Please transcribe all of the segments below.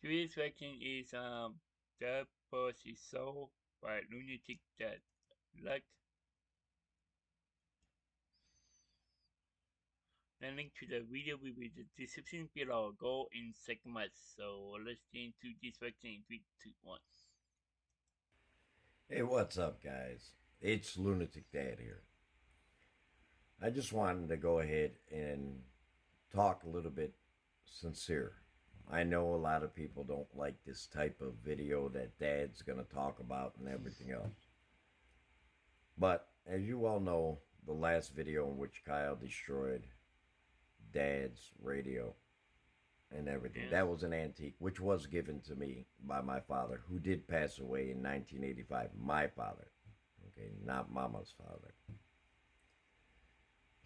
Today's question is the post is sold by lunatic that like the link to the video will be in the description below. Go in segments. So let's get into this question in 3, 2, 1. Hey, what's up, guys? It's Lunatic Dad here. I just wanted to go ahead and talk a little bit sincere. I know a lot of people don't like this type of video that Dad's going to talk about and everything else. But as you all know, the last video in which Kyle destroyed Dad's radio and everything, Yeah. that was an antique, which was given to me by my father, who did pass away in 1985. My father, okay, not Mama's father.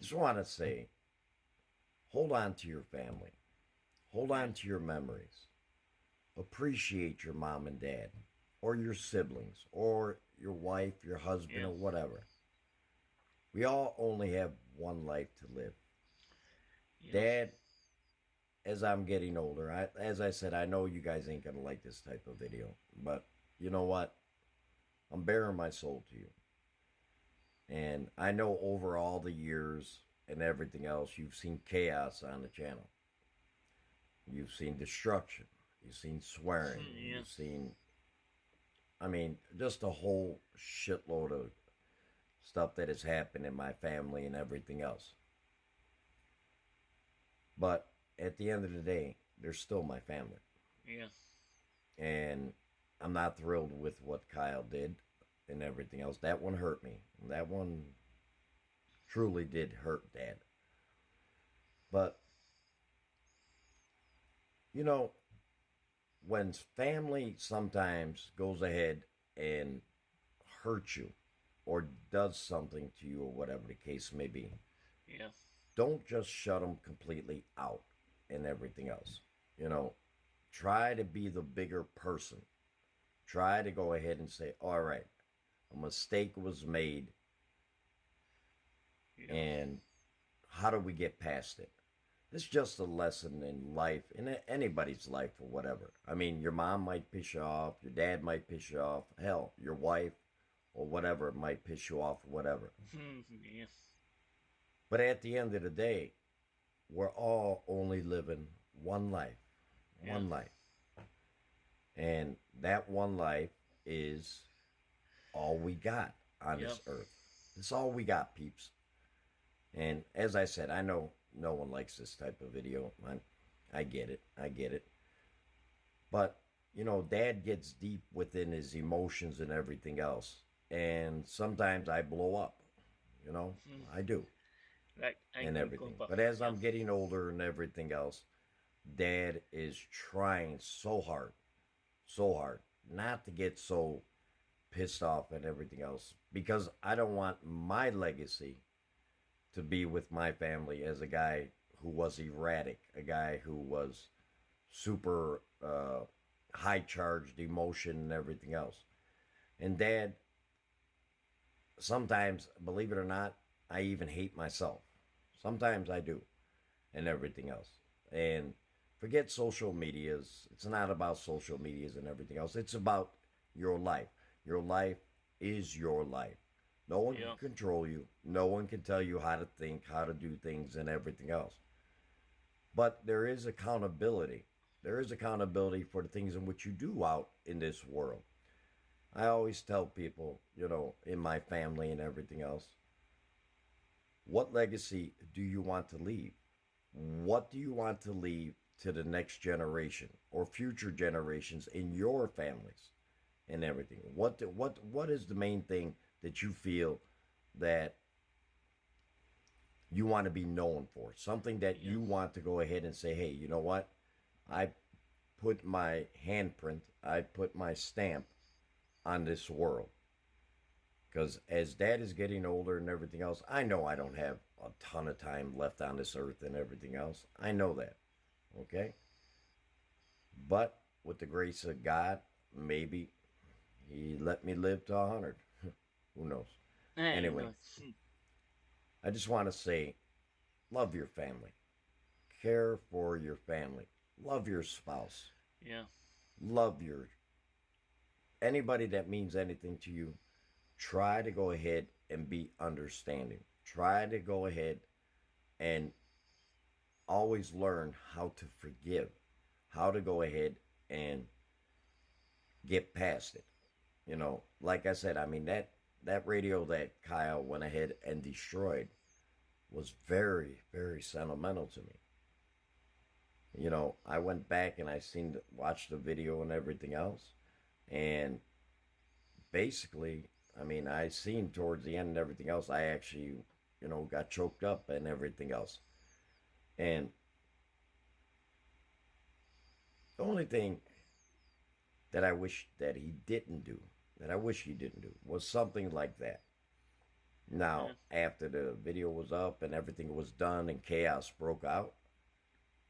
Just want to say, hold on to your family. Hold Yeah. on to your memories. Appreciate your mom and dad, or your siblings, or your wife, your husband, Yeah. or whatever. We all only have one life to live. Yeah. Dad, as I'm getting older, as I said, I know you guys ain't going to like this type of video, but you know what? I'm bearing my soul to you. And I know over all the years and everything else, you've seen chaos on the channel. You've seen destruction. You've seen swearing. Yeah. You've seen, I mean, just a whole shitload of stuff that has happened in my family and everything else. But at the end of the day, they're still my family. Yeah. And I'm not thrilled with what Kyle did and everything else. That one hurt me. That one truly did hurt Dad. But, you know, when family sometimes goes ahead and hurts you or does something to you or whatever the case may be, Yeah. don't just shut them completely out and everything else. You know, try to be the bigger person. Try to go ahead and say, all right, a mistake was made, Yeah. and how do we get past it? It's just a lesson in life, in anybody's life or whatever. I mean, your mom might piss you off, your dad might piss you off, hell, your wife or whatever might piss you off or whatever. Yeah. But at the end of the day, we're all only living one life. Yeah. One life. And that one life is all we got on Yeah. this earth. It's all we got, peeps. And as I said, I know no one likes this type of video. I get it. I get it. But, you know, Dad gets deep within his emotions and everything else. And sometimes I blow up. You know, I do. Like And angry everything. grandpa. But as Yeah. I'm getting older and everything else, Dad is trying so hard not to get so pissed off and everything else, because I don't want my legacy to be with my family as a guy who was erratic, a guy who was super high charged emotion and everything else. And Dad, sometimes, believe it or not, I even hate myself. Sometimes I do, and everything else. And forget social medias. It's not about social medias and everything else. It's about your life. Your life is your life. No one can Yeah. control you. No one can tell you how to think, how to do things, and everything else. But there is accountability. There is accountability for the things in which you do out in this world. I always tell people, you know, in my family and everything else, what legacy do you want to leave? What do you want to leave to the next generation or future generations in your families and everything? What is the main thing that you feel that you want to be known for? Something that Yeah. you want to go ahead and say, hey, you know what? I put my handprint, I put my stamp on this world. Because as Dad is getting older and everything else, I know I don't have a ton of time left on this earth and everything else. I know that. Okay? But with the grace of God, maybe He let me live to 100. Who knows? Hey, Anyway, no. I just want to say love your family, care for your family, love your spouse. Yeah. love your anybody that means anything to you. Try to go ahead and be understanding. Try to go ahead and always learn how to forgive, how to go ahead and get past it. You know, like I said, I mean that radio that Kyle went ahead and destroyed was very, very sentimental to me. You know, I went back and I watched the video and everything else, and basically, I mean, I seen towards the end and everything else, I actually, got choked up and everything else. And the only thing that I wish that he didn't do, that I wish he didn't do, was something like that. Now, Yeah. after the video was up and everything was done and chaos broke out,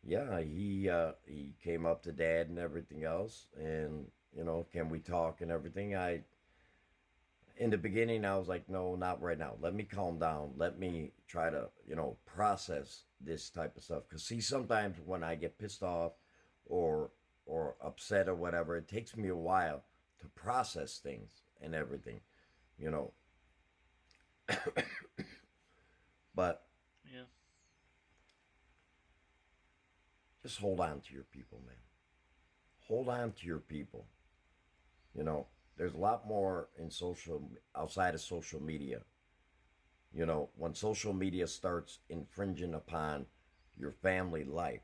yeah, he came up to Dad and everything else, and can we talk and everything. In the beginning, I was like, no, not right now. Let me calm down. Let me try to process this type of stuff. Because see, sometimes when I get pissed off or upset or whatever, it takes me a while to process things and everything, you know. But Yeah. just hold on to your people, man. Hold on to your people. You know, there's a lot more in outside of social media. You know, when social media starts infringing upon your family life,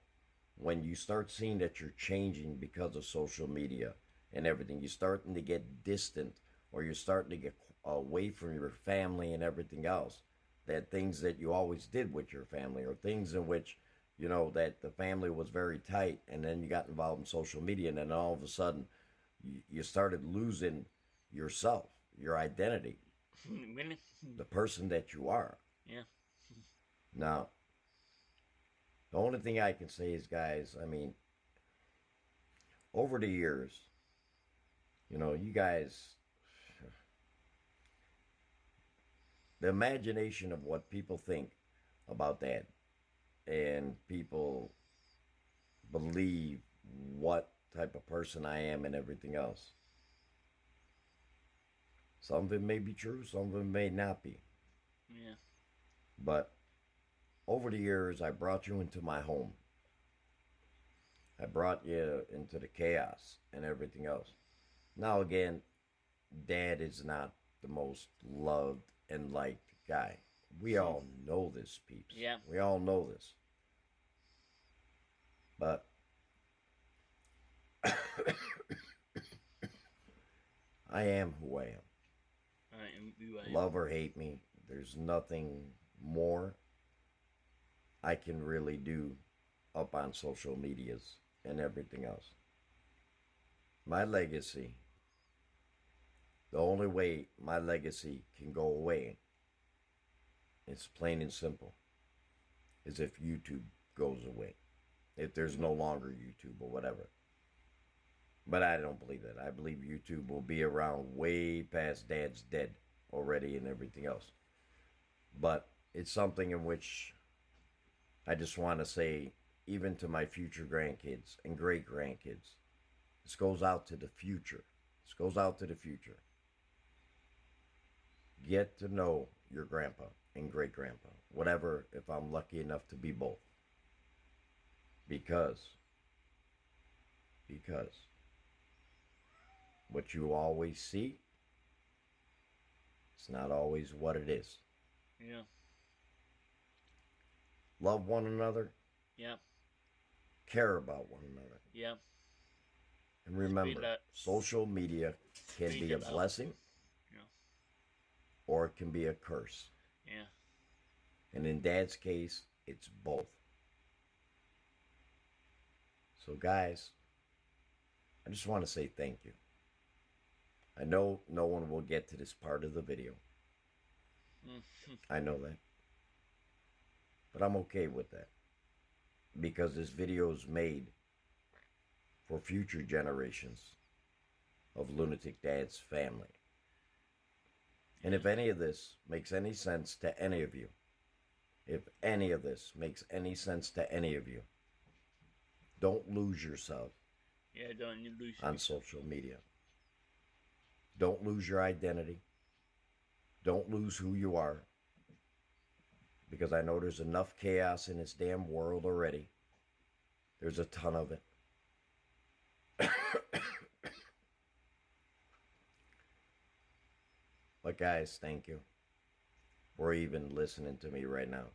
when you start seeing that you're changing because of social media and everything, you're starting to get distant, or you're starting to get away from your family and everything else. That things that you always did with your family, or things in which, that the family was very tight, and then you got involved in social media, and then all of a sudden you started losing yourself, your identity, Really? the person that you are. Yeah. Now, the only thing I can say is, guys, I mean, over the years, you guys, the imagination of what people think about that, and people believe what type of person I am and everything else. Some of it may be true, some of it may not be. Yeah. But over the years, I brought you into my home. I brought you into the chaos and everything else. Now, again, Dad is not the most loved and liked guy. We all know this, peeps. Yeah. We all know this. But I am who I am. I am who I am. Love or hate me, there's nothing more I can really do up on social medias and everything else. My legacy, the only way my legacy can go away, it's plain and simple, is if YouTube goes away. If there's no longer YouTube or whatever. But I don't believe that. I believe YouTube will be around way past Dad's dead already and everything else. But it's something in which I just want to say, even to my future grandkids and great grandkids, this goes out to the future. This goes out to the future. Get to know your grandpa and great grandpa, whatever, if I'm lucky enough to be both. Because what you always see, it's not always what it is. Yeah. Love one another. Yeah. Care about one another. Yeah. And remember, social media can be a blessing, Yeah. or it can be a curse. Yeah. And in Dad's case, it's both. So, guys, I just want to say thank you. I know no one will get to this part of the video. I know that. But I'm okay with that. Because this video is made for future generations of Lunatic Dad's family. And if any of this makes any sense to any of you, if any of this makes any sense to any of you, don't lose yourself Yeah, don't lose on yourself. social media. Don't lose your identity. Don't lose who you are, because I know there's enough chaos in this damn world already. There's a ton of it. But guys, thank you for even listening to me right now.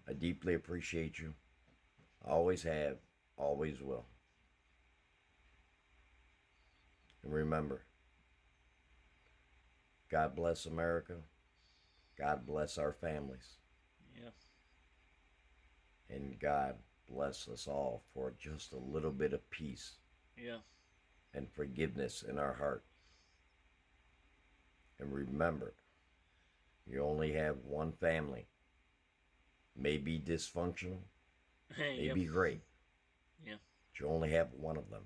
I deeply appreciate you. Always have, always will. And remember, God bless America. God bless our families. Yeah, And God bless us all for just a little bit of peace yeah, and forgiveness in our heart. And remember, you only have one family. May be dysfunctional, may yeah, be great, yeah, but you only have one of them.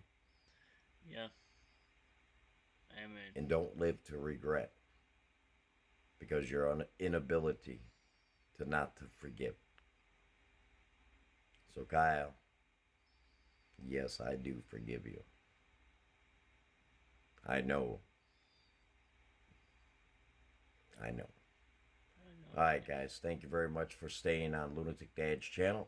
yeah. Amen. And don't live to regret, because your inability to not to forgive. So Kyle, yes, I do forgive you. I know. I know. I know. All right, guys. Thank you very much for staying on Lunatic Dad's channel.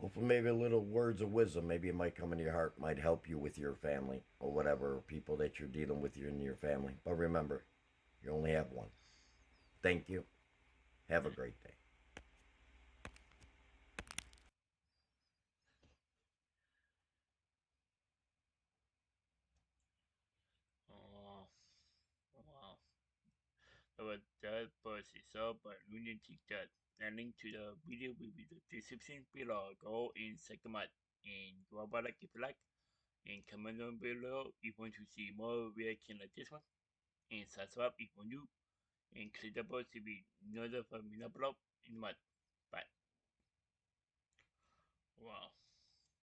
Hopefully, maybe a little words of wisdom, maybe it might come into your heart, might help you with your family or whatever people that you're dealing with in your family. But remember, you only have one. Thank you. Have a great day. Oh, wow. But that was is up by Lunatic Dad. A link to the video will be the description below. Go and check them out. And go about like if you like. And comment down below if you want to see more reaction like this one. And subscribe if you want to. And click the bell to be notified when I upload in the